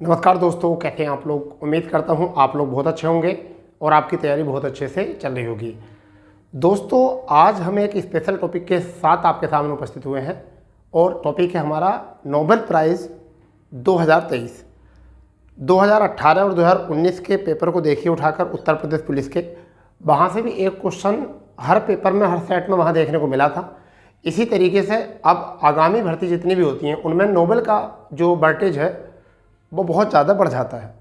नमस्कार दोस्तों, कैसे हैं आप लोग। उम्मीद करता हूं आप लोग बहुत अच्छे होंगे और आपकी तैयारी बहुत अच्छे से चल रही होगी। दोस्तों, आज हम एक स्पेशल टॉपिक के साथ आपके सामने उपस्थित हुए हैं और टॉपिक है हमारा नोबेल प्राइज़ 2023। 2018 और 2019 के पेपर को देखिए उठाकर उत्तर प्रदेश पुलिस के, वहाँ से भी एक क्वेश्चन हर पेपर में, हर सेट में वहाँ देखने को मिला था। इसी तरीके से अब आगामी भर्ती जितनी भी होती हैं उनमें नोबेल का जो वर्टेज है वो बहुत ज़्यादा बढ़ जाता है।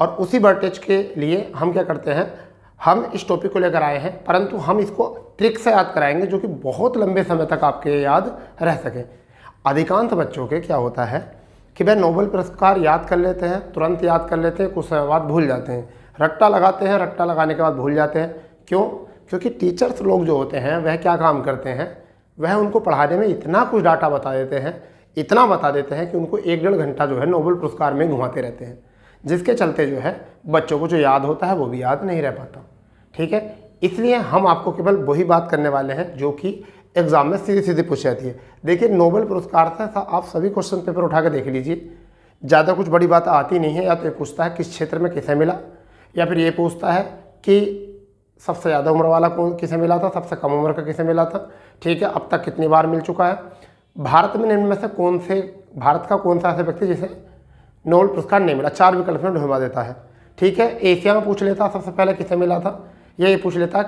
और उसी वर्टेज के लिए हम क्या करते हैं, हम इस टॉपिक को लेकर आए हैं, परंतु हम इसको ट्रिक से याद कराएंगे जो कि बहुत लंबे समय तक आपके याद रह सके। अधिकांश बच्चों के क्या होता है कि वह नोबेल पुरस्कार याद कर लेते हैं, तुरंत याद कर लेते हैं, कुछ समय बाद भूल जाते हैं, रट्टा लगाते हैं, रट्टा लगाने के बाद भूल जाते हैं। क्यों? क्योंकि टीचर्स लोग जो होते हैं वह क्या काम करते हैं, वह उनको पढ़ाने में इतना कुछ डाटा बता देते हैं, इतना बता देते हैं कि उनको 1-1.5 घंटा जो है नोबेल पुरस्कार में घुमाते रहते हैं, जिसके चलते जो है बच्चों को जो याद होता है वो भी याद नहीं रह पाता। ठीक है, इसलिए हम आपको केवल वही बात करने वाले हैं जो कि एग्जाम में सीधी सीधी पूछ जाती है। देखिए, नोबेल पुरस्कार से आप सभी क्वेश्चन पेपर उठा कर देख लीजिए, ज़्यादा कुछ बड़ी बात आती नहीं है। या तो ये पूछता है किस क्षेत्र में किसे मिला, या फिर ये पूछता है कि सबसे ज़्यादा उम्र वाला कौन किसे मिला था, सबसे कम उम्र का किसे मिला था। ठीक है, अब तक कितनी बार मिल चुका है, भारत में निम्न में से भारत का कौन सा ऐसा व्यक्ति जिसे नोबेल पुरस्कार नहीं मिला, 4 विकल्प में ढूंढवा देता है। ठीक है, एशिया में पूछ लेता सबसे पहले किसे मिला था, ये पूछ लेता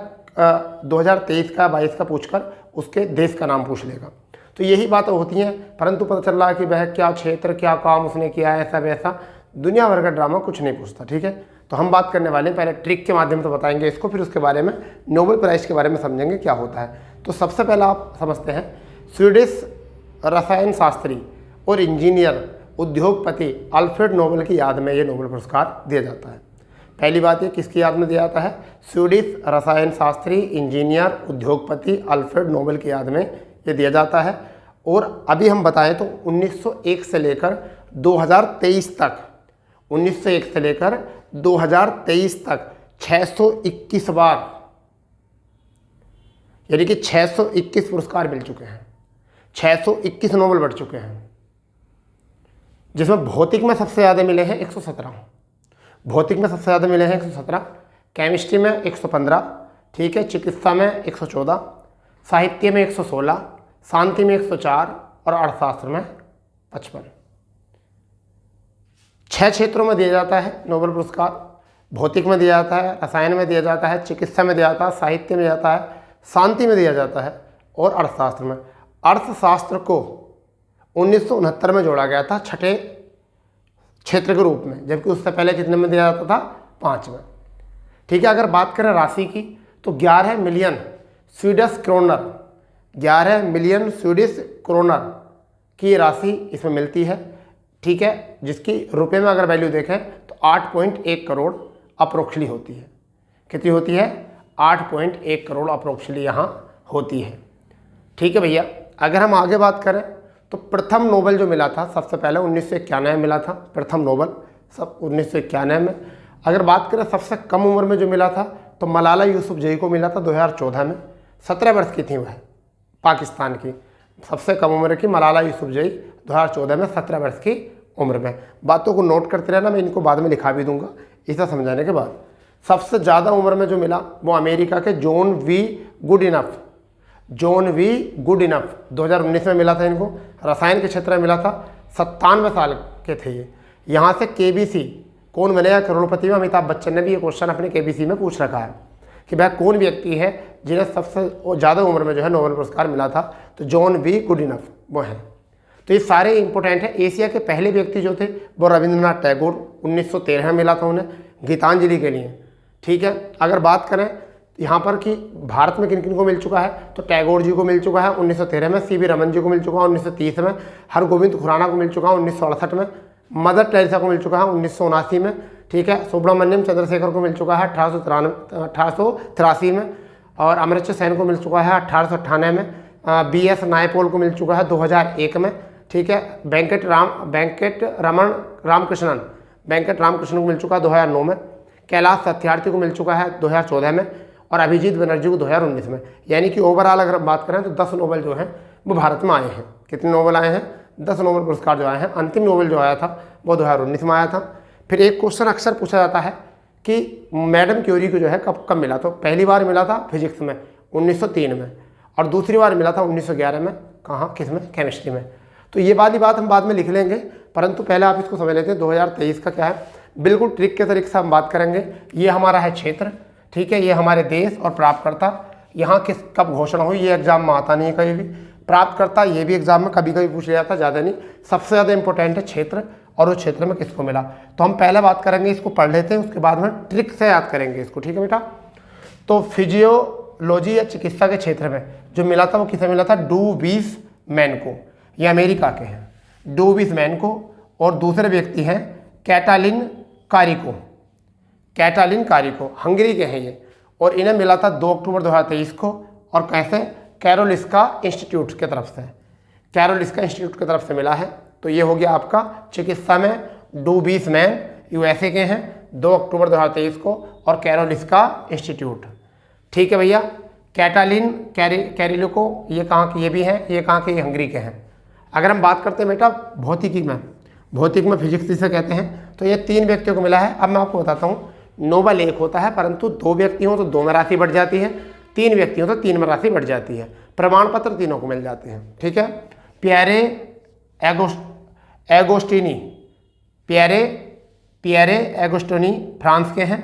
2023 का 22 का पूछकर उसके देश का नाम पूछ लेगा। तो यही बातें होती हैं, परंतु पता चल रहा है कि वह क्या क्षेत्र, क्या काम उसने किया है, ऐसा वैसा दुनिया भर का ड्रामा कुछ नहीं पूछता। ठीक है, तो हम बात करने वाले हैं, पहले ट्रिक के माध्यम से बताएंगे इसको, फिर उसके बारे में नोबेल प्राइज़ के बारे में समझेंगे क्या होता है। तो सबसे पहला आप समझते हैं, स्वीडिश रसायन शास्त्री और इंजीनियर उद्योगपति अल्फ्रेड नोबेल की याद में ये नोबेल पुरस्कार दिया जाता है। पहली बात ये किसकी याद में दिया जाता है, स्वीडिश रसायन शास्त्री, इंजीनियर, उद्योगपति अल्फ्रेड नोबेल की याद में ये दिया जाता है। और अभी हम बताएं तो 1901 से लेकर 2023 तक, 1901 से लेकर 2023 तक 621 बार, यानी कि 621 पुरस्कार मिल चुके हैं, 621 नोबेल बढ़ चुके हैं, जिसमें भौतिक में सबसे ज़्यादा मिले हैं 117। भौतिक में सबसे ज़्यादा मिले हैं 117, केमिस्ट्री में 115, ठीक है, चिकित्सा में 114, साहित्य में 116, शांति में 104 और अर्थशास्त्र में 55। 6 क्षेत्रों में दिया जाता है नोबेल पुरस्कार। भौतिक में दिया जाता है, रसायन में दिया जाता है, चिकित्सा में दिया जाता है, साहित्य में जाता है, शांति में दिया जाता है और अर्थशास्त्र में। अर्थशास्त्र को 1969 में जोड़ा गया था 6ठे क्षेत्र के रूप में, जबकि उससे पहले कितने में दिया जाता था, 5 में। ठीक है, अगर बात करें राशि की तो 11 million Swedish kronor, 11 million Swedish kronor की राशि इसमें मिलती है। ठीक है, जिसकी रुपए में अगर वैल्यू देखें तो 8.1 करोड़ अप्रोक्सली होती है। कितनी होती है? 8.1 करोड़ अप्रोक्सली यहाँ होती है। ठीक है भैया, अगर हम आगे बात करें तो प्रथम नोबेल जो मिला था सबसे पहले 1991 में मिला था, प्रथम नोबेल सब 1991 में। अगर बात करें सबसे कम उम्र में जो मिला था तो मलाला यूसुफजई को मिला था 2014 में, 17 वर्ष की थी वह, पाकिस्तान की सबसे कम उम्र की मलाला यूसुफजई 2014 में 17 वर्ष की उम्र में। बातों को नोट करते रहना, मैं इनको बाद में लिखा भी दूंगा इसे समझाने के बाद। सबसे ज़्यादा उम्र में जो मिला वो अमेरिका के John B Goodenough, John B Goodenough 2019 में मिला था इनको। रसायन के क्षेत्र में मिला था, 97 साल के थे ये। यहाँ से केबीसी कौन बनेगा करोड़पति में, अमिताभ बच्चन ने भी ये क्वेश्चन अपने केबीसी में पूछ रखा है कि वह कौन व्यक्ति है जिन्हें सबसे ज़्यादा उम्र में जो है नोबेल पुरस्कार मिला था, तो जॉन वी गुडइनफ वो हैं। तो ये सारे इंपॉर्टेंट हैं। एशिया के पहले व्यक्ति जो थे वो रविंद्रनाथ टैगोर, 1913 में मिला था उन्हें गीतांजलि के लिए। ठीक है, अगर बात करें यहाँ पर कि भारत में किन किन को मिल चुका है, तो टैगोर जी को मिल चुका है 1913 में, सीवी रमन जी को मिल चुका है 1930 में, हरगोविंद खुराना को मिल चुका है 1968 में, मदर टेरेसा को मिल चुका है 1979 में। ठीक है, सुब्रमण्यम चंद्रशेखर को मिल चुका है 1883 में, और अमर्त्य सेन को मिल चुका है 1898 में, BS नायपॉल को मिल चुका है 2001 में। ठीक है, वेंकट रामकृष्णन को मिल चुका है 2009 में, कैलाश सत्यार्थी को मिल चुका है 2014 में, और अभिजीत बनर्जी को 2019 में। यानी कि ओवरऑल अगर हम बात करें तो 10 नोबेल जो हैं वो भारत में आए हैं। कितने नोबेल आए हैं? 10 नोबेल पुरस्कार जो आए हैं। अंतिम नोबेल जो आया था वो 2019 में आया था। फिर एक क्वेश्चन अक्सर पूछा जाता है कि मैडम क्यूरी को जो है कब मिला, तो पहली बार मिला था फिजिक्स में 1903 में, और दूसरी बार मिला था 1911 में। कहाँ, किस में? केमिस्ट्री में। तो ये वाली बात हम बाद में लिख लेंगे, परंतु पहले आप इसको समझ लेते हैं 2023 का क्या है। बिल्कुल ट्रिक के तरीके से हम बात करेंगे। ये हमारा है क्षेत्र, ठीक है, ये हमारे देश और प्राप्तकर्ता, यहाँ किस कब घोषणा हुई, ये एग्जाम में आता नहीं है कभी भी। प्राप्तकर्ता ये भी एग्जाम में कभी कभी पूछ लिया जाता, ज़्यादा नहीं। सबसे ज़्यादा इंपॉर्टेंट है क्षेत्र, और उस क्षेत्र में किसको मिला। तो हम पहले बात करेंगे, इसको पढ़ लेते हैं, उसके बाद में ट्रिक से याद करेंगे इसको, ठीक है बेटा। तो फिजियोलॉजी या चिकित्सा के क्षेत्र में जो मिला था वो किसे मिला था? डू वीज़मैन को। ये अमेरिका के हैं, डू वीज़मैन को। और दूसरे व्यक्ति हैं Katalin Kariko. Katalin Kariko Hungary के हैं ये, और इन्हें मिला था 2 अक्टूबर 2023 को। और कैसे? कैरोलिस्का इंस्टीट्यूट की तरफ से, कैरोलिस्का इंस्टीट्यूट की तरफ से मिला है। तो ये हो गया आपका चिकित्सा में डू वीज़मैन, यूएसए के हैं, 2 अक्टूबर 2023 को, और कैरोलिस्का इंस्टीट्यूट, ठीक है भैया। कैटालिन कैरिलिको ये कहाँ के? ये भी हैं, ये कहाँ के? ये हंगरी के हैं। अगर हम बात करते हैं बेटा भौतिकी में फिजिक्स जिसे कहते हैं, तो ये 3 व्यक्तियों को मिला है। अब मैं आपको बताता हूँ, नोबेल एक होता है, परंतु 2 व्यक्ति हों तो 2 में राशि बढ़ जाती है, 3 व्यक्ति हों तो 3 में राशि बढ़ जाती है। प्रमाण पत्र तीनों को मिल जाते हैं, ठीक है। Pierre Agostini, Pierre Agostini France के हैं।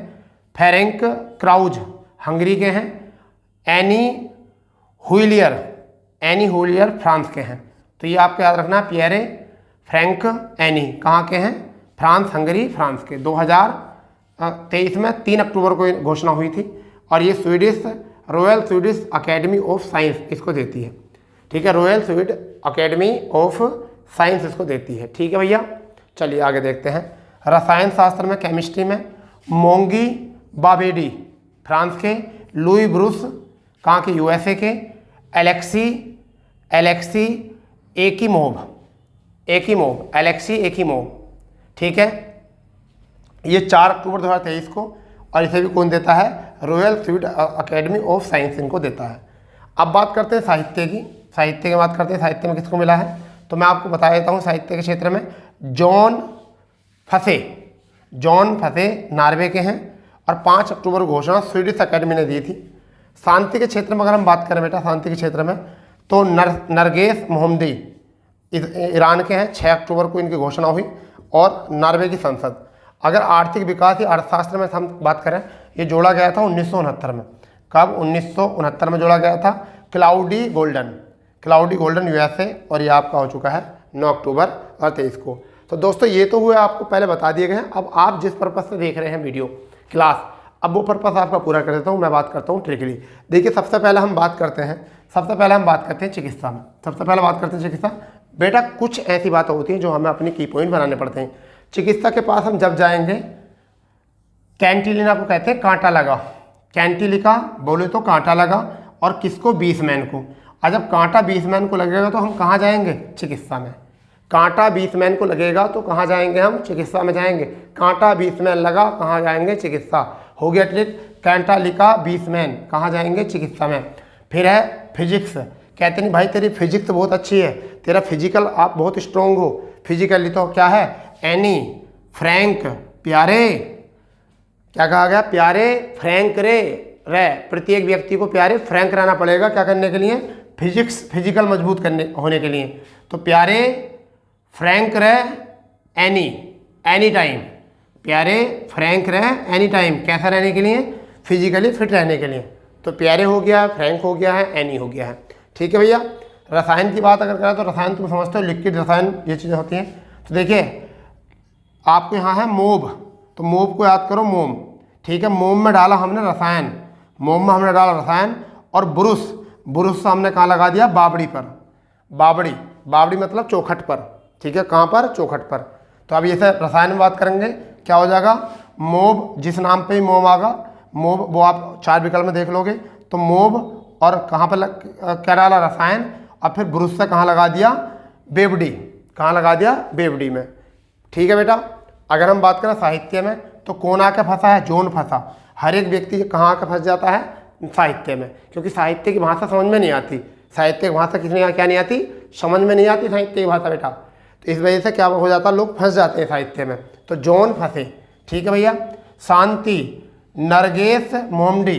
फेरेंक क्राउज हंगरी के हैं। एनी हुइलियर फ्रांस के हैं। तो ये आपको याद रखना है, पियरे, फ्रैंक, एनी कहाँ के हैं? फ्रांस, हंगरी, फ्रांस के। 2023 में 3 अक्टूबर को घोषणा हुई थी। और ये royal Swedish academy of science इसको देती है, ठीक है, royal Swedish academy of science इसको देती है, ठीक है भैया। चलिए आगे देखते हैं। रसायन शास्त्र में, केमिस्ट्री में मोंगी बाबेडी फ्रांस के। लुई ब्रूस कहाँ के? यूएसए के। एलेक्सी एकिमोव, ठीक है, ये 4 अक्टूबर 2023 को। और इसे भी कौन देता है? Royal Swedish academy of science इनको देता है। अब बात करते हैं साहित्य की। साहित्य की बात करते हैं, साहित्य में किसको मिला है? तो मैं आपको बता देता हूँ, साहित्य के क्षेत्र में जॉन फसे नॉर्वे के हैं। और 5 अक्टूबर को घोषणा स्वीडिश अकेडमी ने दी थी। शांति के क्षेत्र में अगर हम बात करें बेटा, शांति के क्षेत्र में तो नरगेस मोहम्मदी ईरान के हैं, 6 अक्टूबर को इनकी घोषणा हुई। और नॉर्वे की संसद। अगर आर्थिक विकास या अर्थशास्त्र में हम बात करें, ये जोड़ा गया था 1969 में। कब? 1969 में जोड़ा गया था। क्लाउडी गोल्डन यूएसए, और ये आपका हो चुका है 9 अक्टूबर 2023 को। तो दोस्तों ये तो हुए आपको पहले बता दिए गए हैं। अब आप जिस पर्पज़ से देख रहे हैं वीडियो क्लास, अब वो पर्पज़ आपका पूरा कर देता हूँ। मैं बात करता हूँ ट्रिकली। देखिए सबसे पहले हम बात करते हैं चिकित्सा में। सबसे पहले बात करते हैं चिकित्सा। बेटा कुछ ऐसी बातें होती हैं जो हमें अपनी की पॉइंट बनाने पड़ते हैं। चिकित्सा के पास हम जब जाएंगे, कैंटिलिना को कहते हैं कांटा लगा, कैंटिलिका बोले तो कांटा लगा। और किसको? वीज़मैन को। और जब कांटा वीज़मैन को लगेगा तो हम कहाँ जाएंगे? चिकित्सा में। कांटा वीज़मैन को लगेगा तो कहाँ जाएंगे? हम चिकित्सा में जाएंगे। कांटा वीज़मैन लगा, कहाँ जाएंगे? चिकित्सा। हो गया ट्रिक। कैंटालिका वीज़मैन, कहाँ जाएंगे? चिकित्सा में। फिर है फिजिक्स। कहते नहीं भाई तेरी फिजिक्स बहुत अच्छी है, तेरा फिजिकल आप बहुत स्ट्रॉन्ग हो। फिजिकली तो क्या है? एनी फ्रैंक प्यारे, क्या कहा गया? प्यारे फ्रैंक रे। प्रत्येक व्यक्ति को प्यारे फ्रैंक रहना पड़ेगा, क्या करने के लिए? फिजिकल मजबूत होने के लिए। तो प्यारे फ्रैंक रहे एनी टाइम, प्यारे फ्रैंक रहे एनी टाइम, कैसा रहने के लिए? फिजिकली फिट रहने के लिए। तो प्यारे हो गया, फ्रैंक हो गया है, एनी हो गया है, ठीक है भैया। रसायन की बात अगर करें तो रसायन तुम समझते हो, लिक्विड रसायन ये चीज़ें होती हैं। तो देखिए आपको यहाँ है मोम, तो मोम को याद करो, मोम, ठीक है। मोम में डाला हमने रसायन, मोम में हमने डाला रसायन। और ब्रुश से हमने कहाँ लगा दिया? बावड़ी पर। बावड़ी मतलब चौखट पर, ठीक है। कहाँ पर? चौखट पर। तो अब ये से रसायन में बात करेंगे, क्या हो जाएगा? मोब, जिस नाम पे ही मोम आगा, मोब वो आप 4 विकल्प में देख लोगे। तो मोब और कहाँ पर क्या डाला? रसायन। और फिर ब्रुश से कहाँ लगा दिया? बेवड़ी। कहाँ लगा दिया? बेवड़ी में, ठीक है बेटा। अगर हम बात करें साहित्य में तो कौन आके फंसा है? जोन फंसा। हर एक व्यक्ति कहाँ आके फंस जाता है? साहित्य में, क्योंकि साहित्य की भाषा समझ में नहीं आती। साहित्य की भाषा किसने क्या नहीं आती? समझ में नहीं आती साहित्य की भाषा बेटा। तो इस वजह से क्या हो जाता है, लोग फंस जाते हैं साहित्य में। तो जॉन फंसे, ठीक है भैया। शांति, नरगेश मोमडी,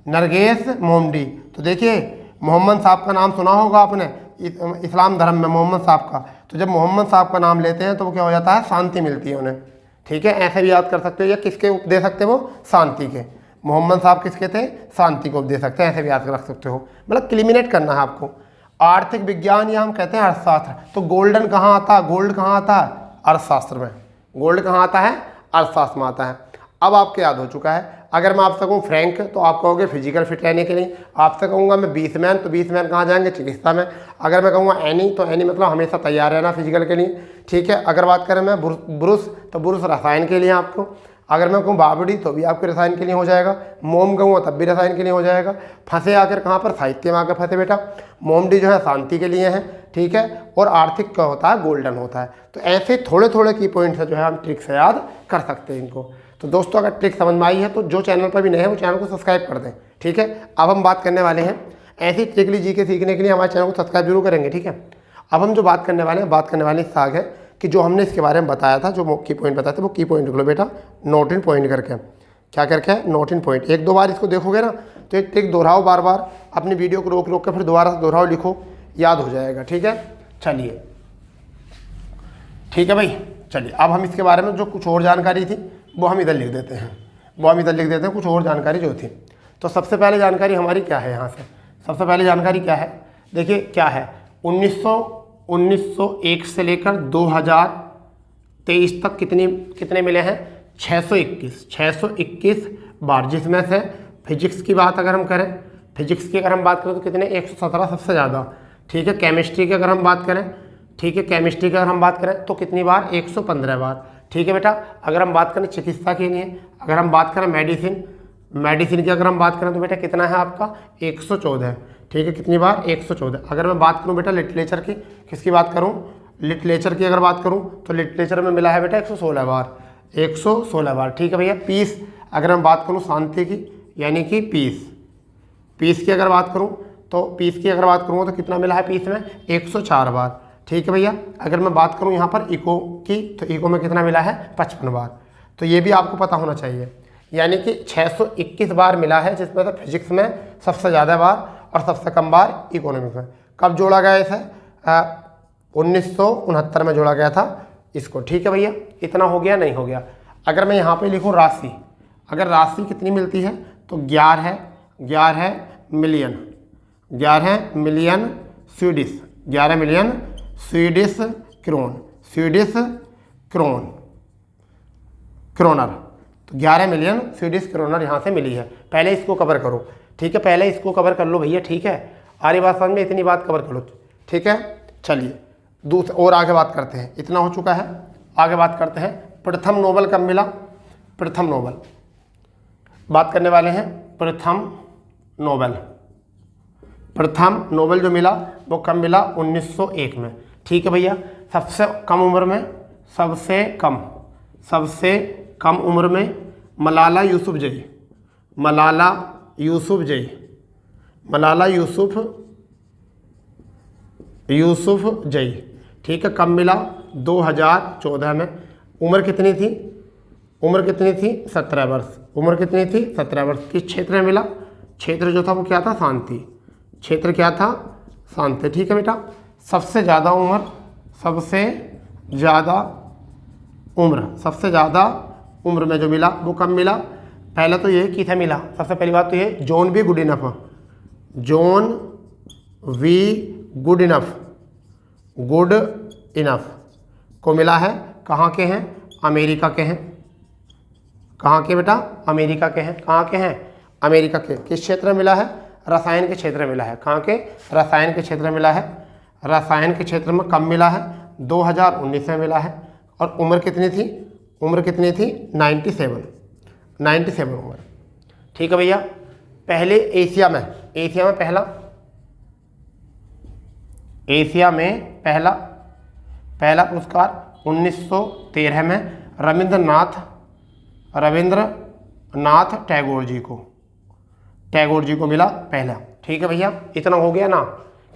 नरगेश मोमडी। तो देखिए मोहम्मद साहब का नाम सुना होगा आपने इस्लाम धर्म में, मोहम्मद साहब का। तो जब मोहम्मद साहब का नाम लेते हैं तो वो क्या हो जाता है, शांति मिलती है उन्हें, ठीक है। ऐसे भी याद कर सकते हो, या किसके दे सकते हो, शांति के। मोहम्मद साहब किसके थे, शांति को दे सकते हैं, ऐसे भी याद रख सकते हो। मतलब क्लिमिनेट करना है आपको। आर्थिक विज्ञान या हम कहते हैं अर्थशास्त्र। तो गोल्डन कहाँ आता है, गोल्ड कहाँ आता है, अर्थशास्त्र में। गोल्ड कहाँ आता है, अर्थशास्त्र में आता है। अब आपको याद हो चुका है। अगर मैं आपसे कहूँ फ्रैंक तो आप कहोगे फिजिकल फिट रहने के लिए। आपसे कहूँगा मैं 20 मैन तो 20 मैन कहाँ जाएंगे, चिकित्सा में। अगर मैं कहूँगा एनी तो एनी मतलब हमेशा तैयार रहना फिजिकल के लिए, ठीक है। अगर बात करें मैं ब्रुस तो ब्रुस रसायन के लिए आपको। अगर मैं कहूँ बावड़ी तो भी आपके रसायन के लिए हो जाएगा। मोम कहूँगा तब भी रसायन के लिए हो जाएगा। फंसे आकर कहाँ पर, साहित्य में आकर फंसे बेटा। मोमडी जो है शांति के लिए है, ठीक है। और आर्थिक का होता है, गोल्डन होता है। तो ऐसे थोड़े थोड़े की पॉइंट्स है जो है हम ट्रिक से याद कर सकते हैं इनको। तो दोस्तों अगर ट्रिक समझ में आई है तो जो चैनल पर भी नए हैं वो चैनल को सब्सक्राइब कर दें, ठीक है। अब हम बात करने वाले हैं ऐसी ट्रिकली जी के सीखने के लिए हमारे चैनल को सब्सक्राइब जरूर करेंगे, ठीक है। अब हम जो बात करने वाले हैं, बात करने वाले साग है कि जो हमने इसके बारे में बताया था, जो की पॉइंट बताए थे, वो की पॉइंट लिख लो बेटा, नोट इन पॉइंट करके। क्या करके, नोट इन पॉइंट। एक दो बार इसको देखोगे ना तो एक ट्रिक दोहराओ, बार बार अपनी वीडियो को रोक रोक कर फिर दोबारा दोहराओ, लिखो, याद हो जाएगा, ठीक है। चलिए ठीक है भाई। चलिए अब हम इसके बारे में जो कुछ और जानकारी थी वो हम इधर लिख देते हैं, कुछ और जानकारी जो थी। तो सबसे पहले जानकारी हमारी क्या है, यहाँ से सबसे पहले जानकारी क्या है, देखिए क्या है। 1901 से लेकर 2023 तक कितने मिले हैं, 621 बार। जिसमें से फिजिक्स की बात अगर हम करें, फिजिक्स की अगर हम बात करें तो कितने, 117 सबसे ज़्यादा, ठीक है। केमिस्ट्री की अगर हम बात करें, ठीक है, केमिस्ट्री की अगर हम बात करें तो कितनी बार, 115 बार, ठीक है बेटा। अगर हम बात करें चिकित्सा के लिए, अगर हम बात करें मेडिसिन की अगर हम बात करें तो बेटा कितना है आपका, 114, ठीक है। कितनी बार, 114। अगर मैं बात करूं बेटा लिटरेचर की, किसकी बात करूं, लिटरेचर की अगर बात करूं तो लिटरेचर में मिला है बेटा 116 बार, 116 बार, ठीक है भैया। पीस अगर मैं बात करूं शांति की, यानी कि पीस की अगर बात करूं तो तो कितना मिला है पीस में, 104 बार, ठीक है भैया। अगर मैं बात करूं यहाँ पर इको की तो इको में कितना मिला है, 55 बार। तो ये भी आपको पता होना चाहिए, यानी कि 621 बार मिला है, जिसमें से फिजिक्स में सबसे ज़्यादा बार और सबसे कम बार इकोनॉमिक्स में। कब जोड़ा गया इसे, 1969 में जोड़ा गया था इसको, ठीक है भैया। इतना हो गया, नहीं हो गया। अगर मैं यहाँ पे लिखूँ राशि, अगर राशि कितनी मिलती है तो 11 million, 11 million Swedish, 11 million Swedish kronor. तो 11 मिलियन स्वीडिश क्रोनर यहाँ से मिली है। पहले इसको कवर करो, ठीक है, पहले इसको कवर कर लो भैया, ठीक है। आरी बात समझ में, इतनी बात कवर कर लो, ठीक है। चलिए दूसरा और आगे बात करते हैं, इतना हो चुका है, आगे बात करते हैं। प्रथम नोबेल कब मिला, प्रथम नोबेल बात करने वाले हैं। प्रथम नोबेल जो मिला वो कब मिला, 1901 में, ठीक है भैया। सबसे कम उम्र में, सबसे कम उम्र में मलाला यूसुफजई, ठीक है। कब मिला, 2014 में। उम्र कितनी थी, 17 वर्ष। उम्र कितनी थी, 17 वर्ष। किस क्षेत्र में मिला, क्षेत्र जो था वो क्या था, शांति। क्षेत्र क्या था, शांति, ठीक है बेटा। सबसे ज़्यादा उम्र में जो मिला वो कब मिला, पहले तो ये किसे मिला, सबसे पहली बात तो ये जॉन वी गुड इनफ को मिला है। कहाँ के हैं, अमेरिका के हैं। कहाँ के बेटा, अमेरिका के हैं। कहाँ के हैं, अमेरिका के। किस क्षेत्र में मिला है, रसायन के क्षेत्र में मिला है। कहाँ के, रसायन के क्षेत्र में मिला है। रसायन के क्षेत्र में कब मिला है, 2019 में मिला है। और उम्र कितनी थी, 97 उम्र, ठीक है भैया। पहले एशिया में पहला पुरस्कार 1913 में रविंद्रनाथ टैगोर जी को मिला पहला, ठीक है भैया। इतना हो गया ना।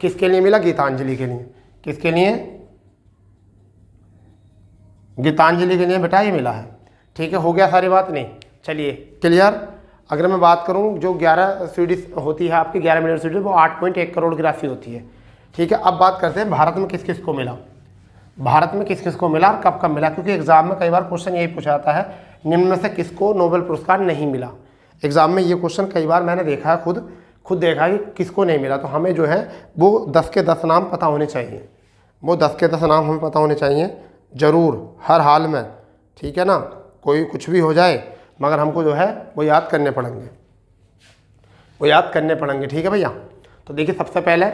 किसके लिए मिला, गीतांजलि के लिए। किसके लिए, गीतांजलि के लिए बेटा ये मिला है। ठीक है, हो गया सारी बात नहीं, चलिए क्लियर। अगर मैं बात करूं जो 11 स्वीडिश होती है आपकी 11 मिलियन स्वीडिश, वो 8.1 करोड़ की राशि होती है। ठीक है, अब बात करते हैं भारत में किस किस को मिला, भारत में किस किस को मिला और कब कब मिला, क्योंकि एग्जाम में कई बार क्वेश्चन यही पूछा जाता है निम्न में से किसको नोबेल पुरस्कार नहीं मिला। एग्जाम में ये क्वेश्चन कई बार मैंने देखा है, खुद देखा है कि किसको नहीं मिला। तो हमें जो है वो 10 के 10 नाम पता होने चाहिए, वो 10 के 10 नाम हमें पता होने चाहिए ज़रूर, हर हाल में। ठीक है ना, कोई कुछ भी हो जाए मगर हमको जो है वो याद करने पड़ेंगे, वो याद करने पड़ेंगे। ठीक है भैया, तो देखिए सबसे पहले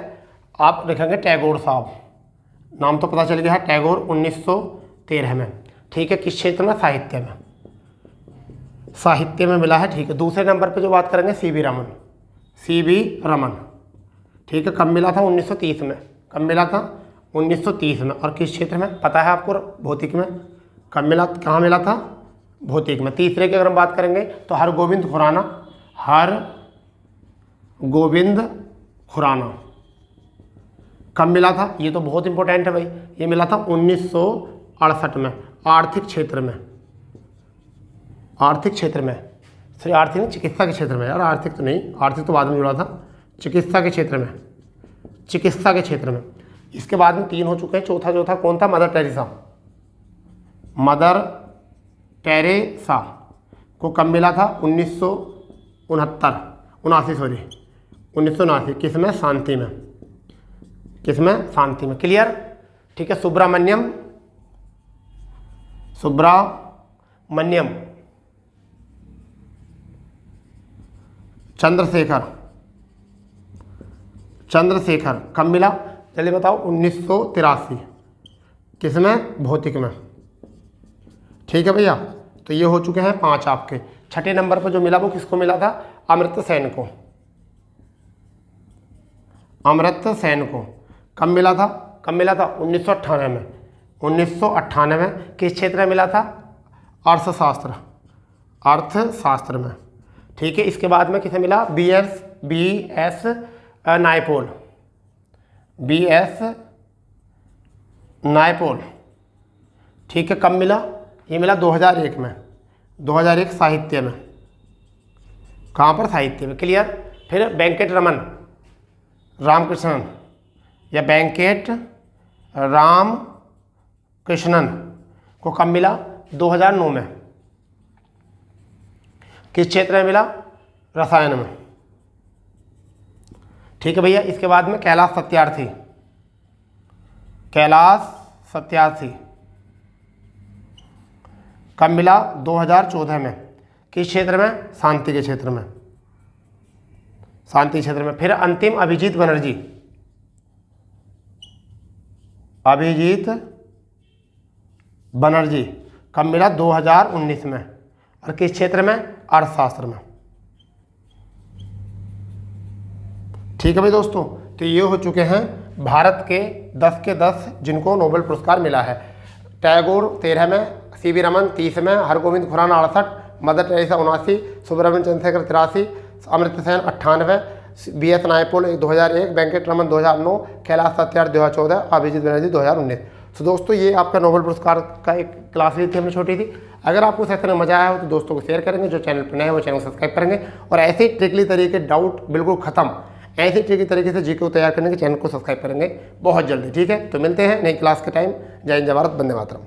आप देखेंगे टैगोर साहब, नाम तो पता चल गया है, टैगोर 1913 में। ठीक है, किस क्षेत्र में, साहित्य में, साहित्य में मिला है। ठीक है, दूसरे नंबर पे जो बात करेंगे सीवी रमन, सीवी रमन। ठीक है, कब मिला था, 1930 में। कब मिला था, 1930 में। और किस क्षेत्र में पता है आपको, भौतिक में। कब मिला, कहाँ मिला था, भौतिक में। तीसरे की अगर हम बात करेंगे तो हरगोविंद खुराना, हरगोविंद खुराना कब मिला था, ये तो बहुत इंपॉर्टेंट है भाई, ये मिला था 1968 में, आर्थिक क्षेत्र में, आर्थिक क्षेत्र में, सॉरी आर्थिक नहीं, चिकित्सा के क्षेत्र में यार, आर्थिक तो नहीं, आर्थिक तो बाद में जुड़ा था, चिकित्सा के क्षेत्र में, चिकित्सा के क्षेत्र में। इसके बाद में 3 हो चुके हैं, चौथा कौन था, मदर टेरेसा, मदर टेरेसा को कब मिला था, 1979, किस में, शांति में, किस में, शांति में। क्लियर। ठीक है, सुब्रमण्यम चंद्रशेखर कब मिला, जल्दी बताओ, 1983, किस में, भौतिक में। ठीक है भैया, तो ये हो चुके हैं 5 आपके। छठे नंबर पर जो मिला वो किसको मिला था, अमर्त्य सेन को, अमर्त्य सेन को कब मिला था, 1998 में, 1998 में। किस क्षेत्र में मिला था, अर्थशास्त्र, अर्थशास्त्र में। ठीक है, इसके बाद में किसे मिला, बी एस नायपॉल, ठीक है, कब मिला, ये मिला 2001 में, 2001 साहित्य में। कहाँ पर, साहित्य में। क्लियर। फिर वेंकट रमन रामकृष्णन या वेंकट रामकृष्णन को कब मिला, 2009 में। किस क्षेत्र में मिला, रसायन में। ठीक है भैया, इसके बाद में कैलाश सत्यार्थी कब मिला, 2014 में। किस क्षेत्र में, शांति के क्षेत्र में, शांति क्षेत्र में। फिर अंतिम अभिजीत बनर्जी कब मिला, 2019 में। और किस क्षेत्र में, अर्थशास्त्र में। ठीक है भाई दोस्तों, तो ये हो चुके हैं भारत के 10 के 10 जिनको नोबेल पुरस्कार मिला है। टैगोर 13 में, सीवी रमन 30 में, Hargobind Khorana 68, Mother Teresa 79, Subrahmanyan Chandrasekhar 83, Amartya Sen 98, V S Naipaul 2001, Venkat Raman 2009, Kailash Satyarthi 2014, Abhijit Banerjee 2019। तो दोस्तों ये आपका नोबेल पुरस्कार का एक क्लास ली थी हमने, छोटी थी। अगर आपको सेशन में मजा आया हो तो दोस्तों को शेयर करेंगे, जो चैनल पर नए हैं वो चैनल को सब्सक्राइब करेंगे। और ऐसे ही ट्रिकली तरीके, डाउट बिल्कुल खत्म, ऐसे ट्रिकी तरीके से जीके को तैयार करने के चैनल को सब्सक्राइब करेंगे बहुत जल्दी। ठीक है, तो मिलते हैं नई क्लास के टाइम। जय हिंद, जय भारत, वंदे मातरम।